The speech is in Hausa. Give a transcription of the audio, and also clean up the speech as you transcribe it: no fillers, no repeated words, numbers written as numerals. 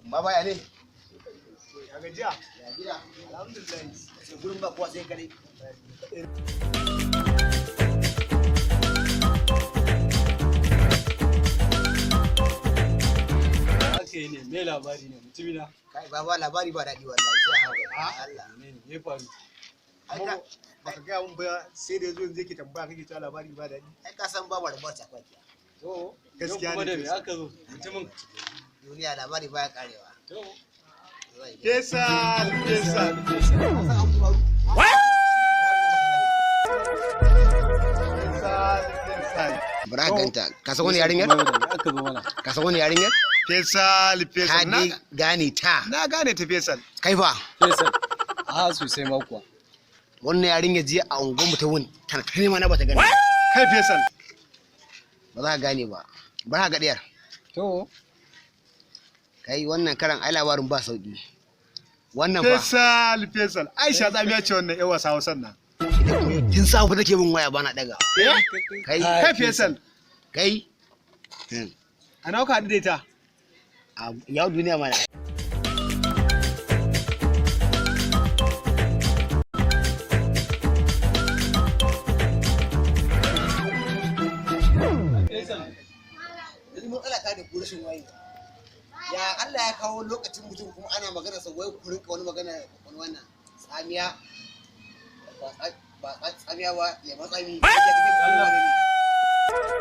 Ma baya ne? Ya gajiya? Ya gida. Alhamdulillah. Sai gurin ba kuwa sai kare. Ake ne, me labari ne mutumina? Kai baba labari ba daɗi wallahi sai haka. Allah. Ne me faru? Ai Kuma ka baka gaya mun ba sai da yazo yanzu yake tambaya kake cewa labari ba daɗi. ai ka san babu rabuwar sakwakiya. To, gaskiya kuma ne, da me aka zo mutumin. Duniya labari baya karewa. To, Fesal, Fesal. Bara ganta, ka san wani yarinyar? aka zo mana. Ka san wani yarinyar? Fesal, Ka Fesal. dai gane ta. Na gane ta Fesal. Kai fa, Faisal. A sosai ma kuwa. wannan yarinyar jiya a unguwar mu ta wuni, tana ta nema na bata gani. Kai Fesal. Ba za ka gane ba. Bara ga diyar. To, Kai wannan karan ai labarin ba sauki. Wannan fa Fesal, Fesal. Aisha tsamiya ce wannan yawa sa Hausan nan. tun safe take min waya bana daga. Kai Kai Fesal. kai A nawa ka haɗu da ita? a yau duniya mana. Yanzu matsala ta da rashin wayi. Ya Allah ya kawo lokacin mutum kuma ana magana sa wai ku rinka wani magana wani wannan tsamiya ba tsamiya ba lemon tsami. Ya kake kowa ne.